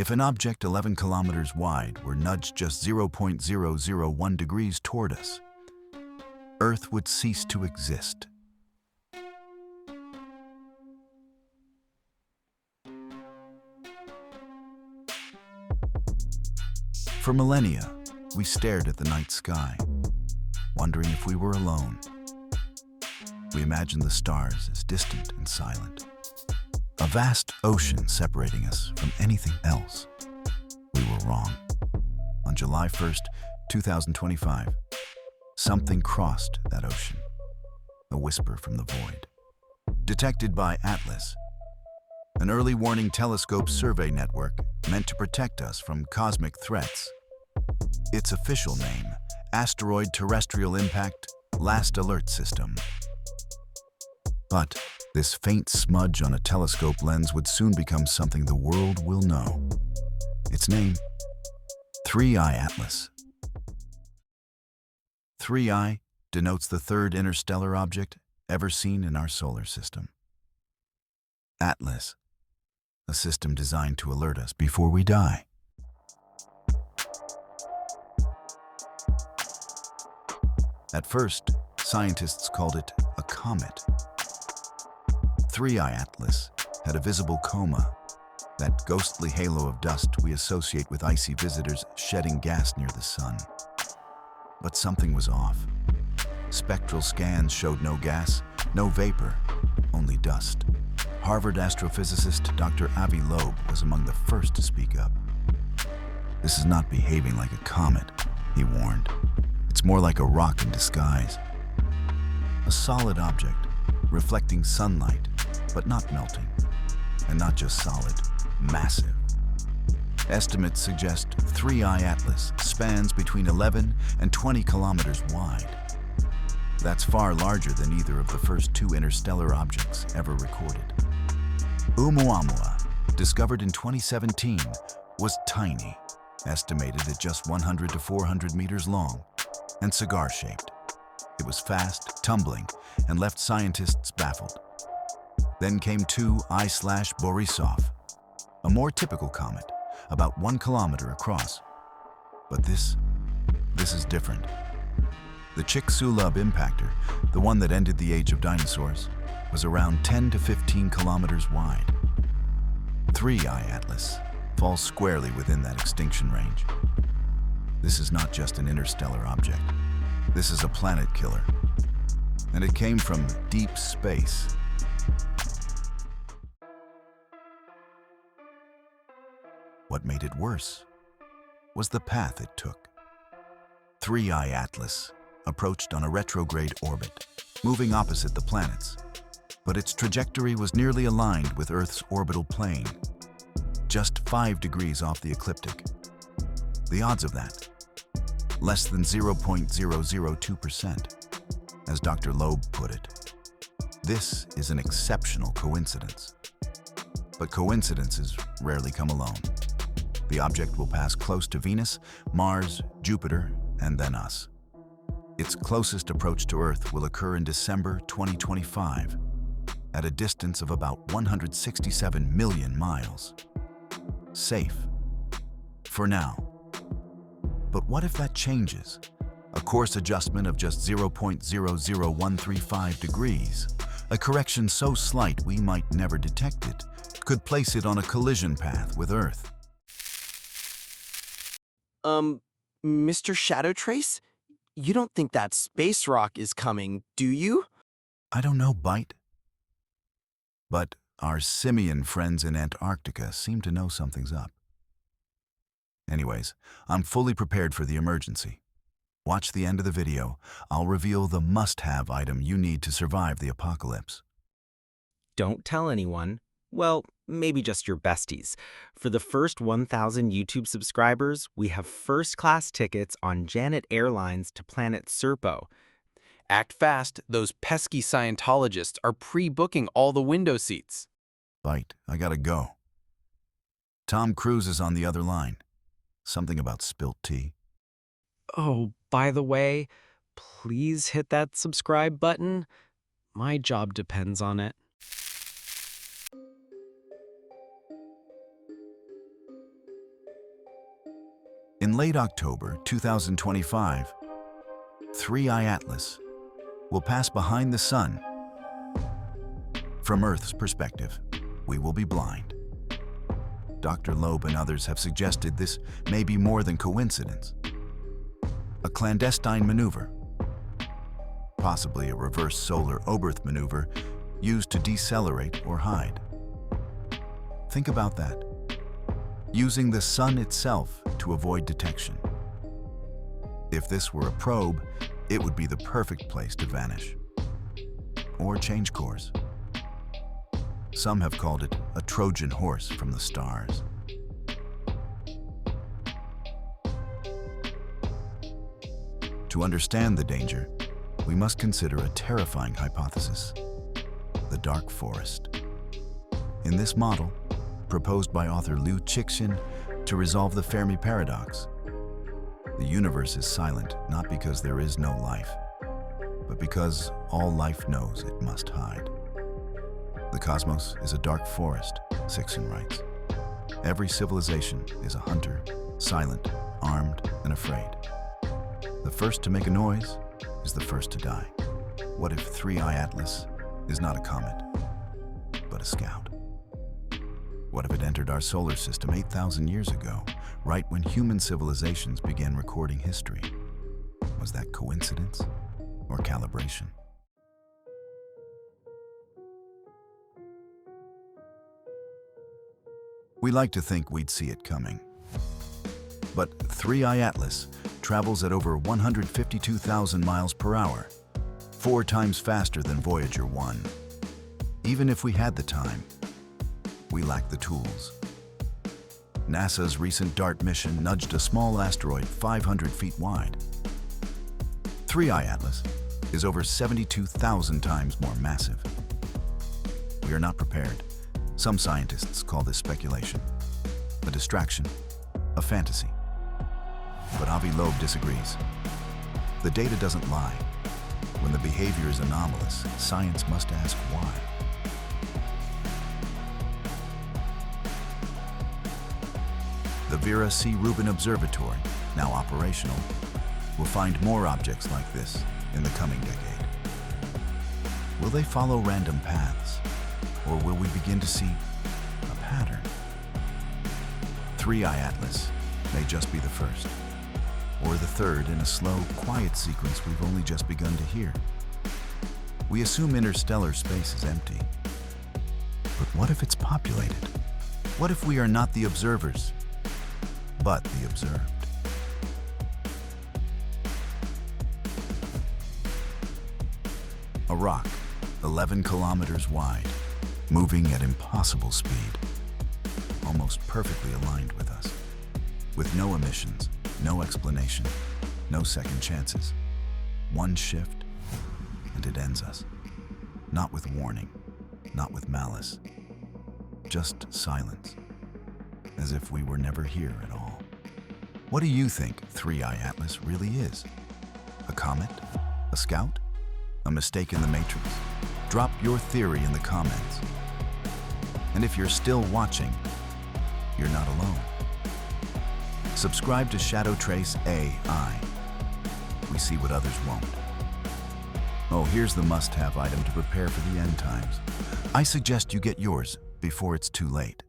If an object 11 kilometers wide were nudged just 0.001 degrees toward us, Earth would cease to exist. For millennia, we stared at the night sky, wondering if we were alone. We imagined the stars as distant and silent, a vast ocean separating us from anything else. We were wrong. On July 1st, 2025, something crossed that ocean, a whisper from the void. Detected by ATLAS, an early warning telescope survey network meant to protect us from cosmic threats. Its official name, Asteroid Terrestrial Impact Last Alert System. But this faint smudge on a telescope lens would soon become something the world will know. Its name, 3I Atlas. 3I denotes the third interstellar object ever seen in our solar system. Atlas, a system designed to alert us before we die. At first, scientists called it a comet. 3I Atlas had a visible coma, that ghostly halo of dust we associate with icy visitors shedding gas near the sun. But something was off. Spectral scans showed no gas, no vapor, only dust. Harvard astrophysicist Dr. Avi Loeb was among the first to speak up. "This is not behaving like a comet," he warned. "It's more like a rock in disguise. A solid object, reflecting sunlight, but not melting. And not just solid, massive." Estimates suggest 3I Atlas spans between 11 and 20 kilometers wide. That's far larger than either of the first two interstellar objects ever recorded. Oumuamua, discovered in 2017, was tiny, estimated at just 100 to 400 meters long, and cigar-shaped. It was fast, tumbling, and left scientists baffled. Then came 2I/Borisov, a more typical comet, about 1 kilometer across. But this is different. The Chicxulub impactor, the one that ended the age of dinosaurs, was around 10 to 15 kilometers wide. 3I Atlas falls squarely within that extinction range. This is not just an interstellar object. This is a planet killer. And it came from deep space. What made it worse was the path it took. 3I Atlas approached on a retrograde orbit, moving opposite the planets. But its trajectory was nearly aligned with Earth's orbital plane, just 5 degrees off the ecliptic. The odds of that? Less than 0.002%, as Dr. Loeb put it. This is an exceptional coincidence. But coincidences rarely come alone. The object will pass close to Venus, Mars, Jupiter, and then us. Its closest approach to Earth will occur in December 2025, at a distance of about 167 million miles. Safe. For now. But what if that changes? A course adjustment of just 0.00135 degrees, a correction so slight we might never detect it, could place it on a collision path with Earth. Mr. Shadow Trace? You don't think that space rock is coming, do you? I don't know, Bite. But our simian friends in Antarctica seem to know something's up. Anyways, I'm fully prepared for the emergency. Watch the end of the video. I'll reveal the must-have item you need to survive the apocalypse. Don't tell anyone. Well, maybe just your besties. For the first 1,000 YouTube subscribers, we have first-class tickets on Janet Airlines to Planet Serpo. Act fast, those pesky Scientologists are pre-booking all the window seats. Bite, I gotta go. Tom Cruise is on the other line. Something about spilt tea. Oh, by the way, please hit that subscribe button. My job depends on it. In late October 2025, 3I Atlas will pass behind the Sun. From Earth's perspective, we will be blind. Dr. Loeb and others have suggested this may be more than coincidence. A clandestine maneuver, possibly a reverse solar Oberth maneuver used to decelerate or hide. Think about that. Using the Sun itself to avoid detection. If this were a probe, it would be the perfect place to vanish or change course. Some have called it a Trojan horse from the stars. To understand the danger, we must consider a terrifying hypothesis: the dark forest. In this model, proposed by author Liu Cixin to resolve the Fermi paradox, the universe is silent not because there is no life, but because all life knows it must hide. The cosmos is a dark forest, Cixin writes. Every civilization is a hunter, silent, armed, and afraid. The first to make a noise is the first to die. What if 3I Atlas is not a comet, but a scout? What if it entered our solar system 8,000 years ago, right when human civilizations began recording history? Was that coincidence or calibration? We like to think we'd see it coming. But 3I Atlas travels at over 152,000 miles per hour, 4 times faster than Voyager 1. Even if we had the time, we lack the tools. NASA's recent DART mission nudged a small asteroid 500 feet wide. 3I Atlas is over 72,000 times more massive. We are not prepared. Some scientists call this speculation, a distraction, a fantasy. But Avi Loeb disagrees. The data doesn't lie. When the behavior is anomalous, science must ask why. The Vera C. Rubin Observatory, now operational, will find more objects like this in the coming decade. Will they follow random paths, or will we begin to see a pattern? 3I Atlas may just be the first, or the third in a slow, quiet sequence we've only just begun to hear. We assume interstellar space is empty. But what if it's populated? What if we are not the observers, but the observed? A rock, 11 kilometers wide, moving at impossible speed, almost perfectly aligned with us, with no emissions, no explanation, no second chances. One shift, and it ends us. Not with warning, not with malice, just silence, as if we were never here at all. What do you think 3I Atlas really is? A comet? A scout? A mistake in the matrix? Drop your theory in the comments. And if you're still watching, you're not alone. Subscribe to Shadow Trace AI. We see what others won't. Oh, here's the must-have item to prepare for the end times. I suggest you get yours before it's too late.